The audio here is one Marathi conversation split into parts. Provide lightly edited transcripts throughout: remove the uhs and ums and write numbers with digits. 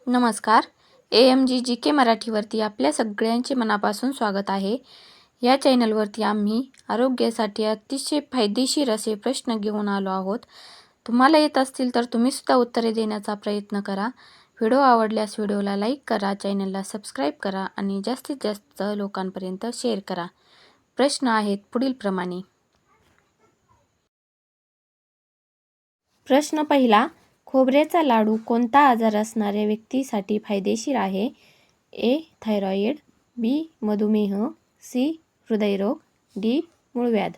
नमस्कार. AMG मराठीवरती आपल्या सगळ्यांचे मनापासून स्वागत आहे. या चॅनलवरती आम्ही आरोग्यासाठी अतिशय फायदेशीर असे प्रश्न घेऊन आलो आहोत. तुम्हाला येत असतील तर तुम्हीसुद्धा उत्तरे देण्याचा प्रयत्न करा. व्हिडिओ आवडल्यास व्हिडिओला लाईक करा, चॅनलला सबस्क्राईब करा आणि जास्तीत जास्त लोकांपर्यंत शेअर करा. प्रश्न आहेत पुढीलप्रमाणे. प्रश्न पहिला. खोबऱ्याचा लाडू कोणता आजार असणाऱ्या व्यक्तीसाठी फायदेशीर आहे? A. Thyroid, B. मधुमेह, C. हृदयरोग, D. मूळव्याध.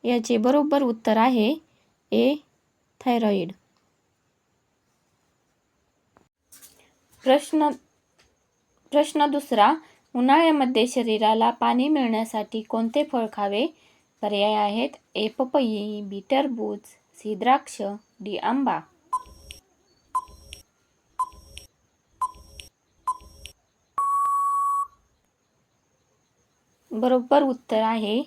याचे बरोबर उत्तर आहे A. थायरॉईड. प्रश्न दुसरा. उन्हाळ्यामध्ये शरीराला पाणी मिळण्यासाठी कोणते फळ खावे? पर्याय आहेत A. पपई, B. टरबूज, C. द्राक्ष, D. आंबा. बरोबर उत्तर आहे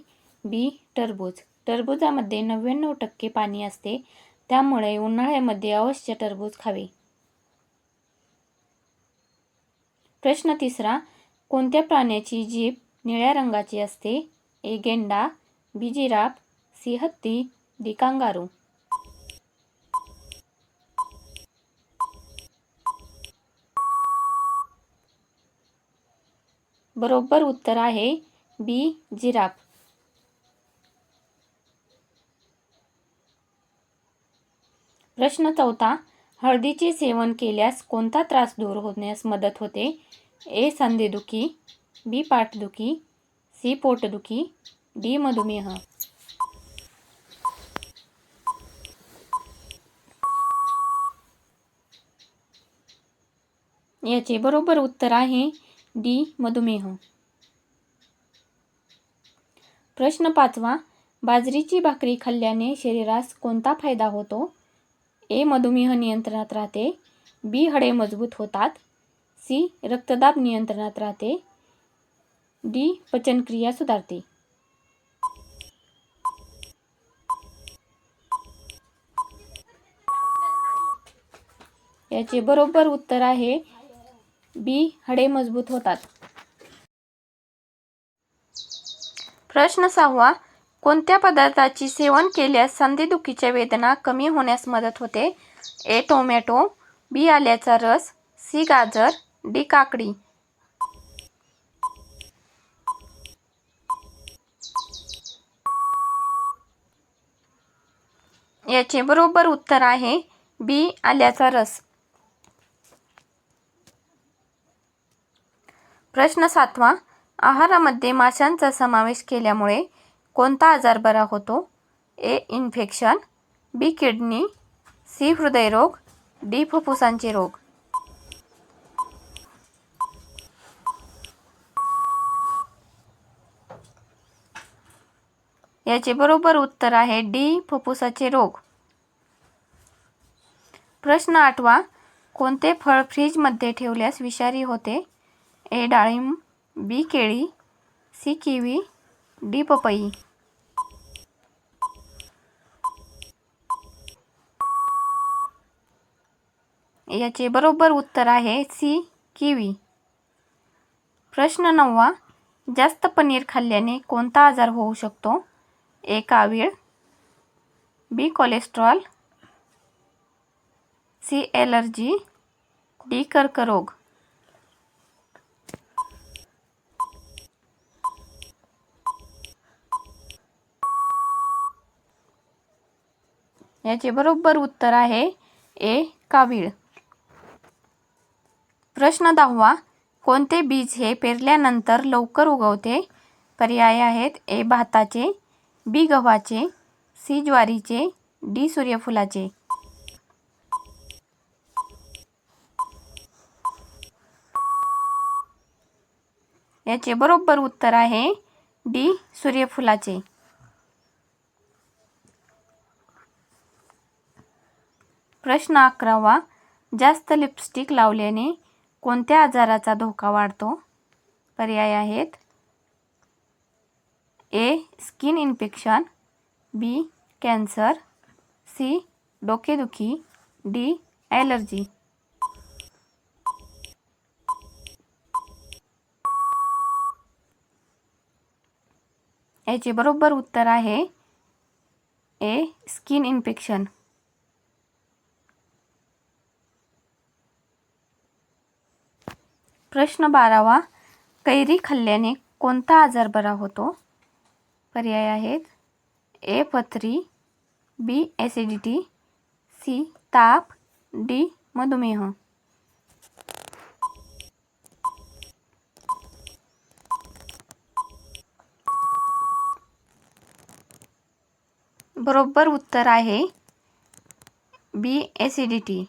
B. टरबूज. टरबूजामध्ये 99% पाणी असते, त्यामुळे उन्हाळ्यामध्ये अवश्य टरबूज खावे. प्रश्न तिसरा. कोणत्या प्राण्याची जीभ निळ्या रंगाची असते? A. गेंडा, B. Giraffe, C. हत्ती, D. कांगारू. बरोबर उत्तर आहे B. जिराफ. प्रश्न चौथा. हळदीचे सेवन केल्यास कोणता त्रास दूर होण्यास मदत होते? A. सांधेदुखी, B. पाठदुखी, C. पोटदुखी, D. मधुमेह. याचे बरोबर उत्तर आहे D. मधुमेह. प्रश्न पाचवा. बाजरीची भाकरी खाल्ल्याने शरीरास कोणता फायदा होतो? A. मधुमेह नियंत्रणात राहते, B. हाडे मजबूत होतात, C. रक्तदाब नियंत्रणात राहते, D. पचनक्रिया सुधारते. याचे बरोबर उत्तर आहे B. हाडे मजबूत होतात. प्रश्न सहावा. कोणत्या पदार्थाची सेवन केल्यास सांधेदुखीच्या वेदना कमी होण्यास मदत होते? A. Tomato, B. आल्याचा रस, C. गाजर, D. काकडी. याचे बरोबर उत्तर आहे B. आल्याचा रस. प्रश्न सातवा. आहारामध्ये माशांचा समावेश केल्यामुळे कोणता आजार बरा होतो? A. Infection, B. Kidney, C. हृदयरोग, D. फुफ्फुसांचे रोग. याचे बरोबर उत्तर आहे D. फुफ्फुसाचे रोग. प्रश्न आठवा. कोणते फळ फ्रीजमध्ये ठेवल्यास विषारी होते? A. डाळिंब, B. केळी, C. Kiwi, D. पपई. याचे बरोबर उत्तर आहे C. किवी. प्रश्न नववा. जास्त पनीर खाल्ल्याने कोणता आजार होऊ शकतो? A. कावीळ, B. Cholesterol, C. Allergy, D. कर्करोग. याचे बरोबर उत्तर आहे A. कावीळ. प्रश्न दहावा. कोणते बीज हे पेरल्यानंतर लवकर उगवते? पर्याय आहेत A. भाताचे, B. गव्हाचे, C. ज्वारीचे, D. सूर्यफुलाचे. याचे बरोबर उत्तर आहे D. सूर्यफुलाचे. प्रश्न 11वा. जास्त लिपस्टिक लावल्याने कोणत्या आजाराचा धोका वाढतो? पर्याय आहेत A. Skin infection, B cancer, C डोकेदुखी, डी ॲलर्जी. याचे बरोबर उत्तर आहे ए स्किन इन्फेक्शन. प्रश्न 12वा, कैरी खाल्ल्याने कोणता आजार बरा होतो? पर्याय आहेत ए पथरी, बी ॲसिडिटी, सी ताप, डी मधुमेह. बरोबर उत्तर आहे बी ॲसिडिटी.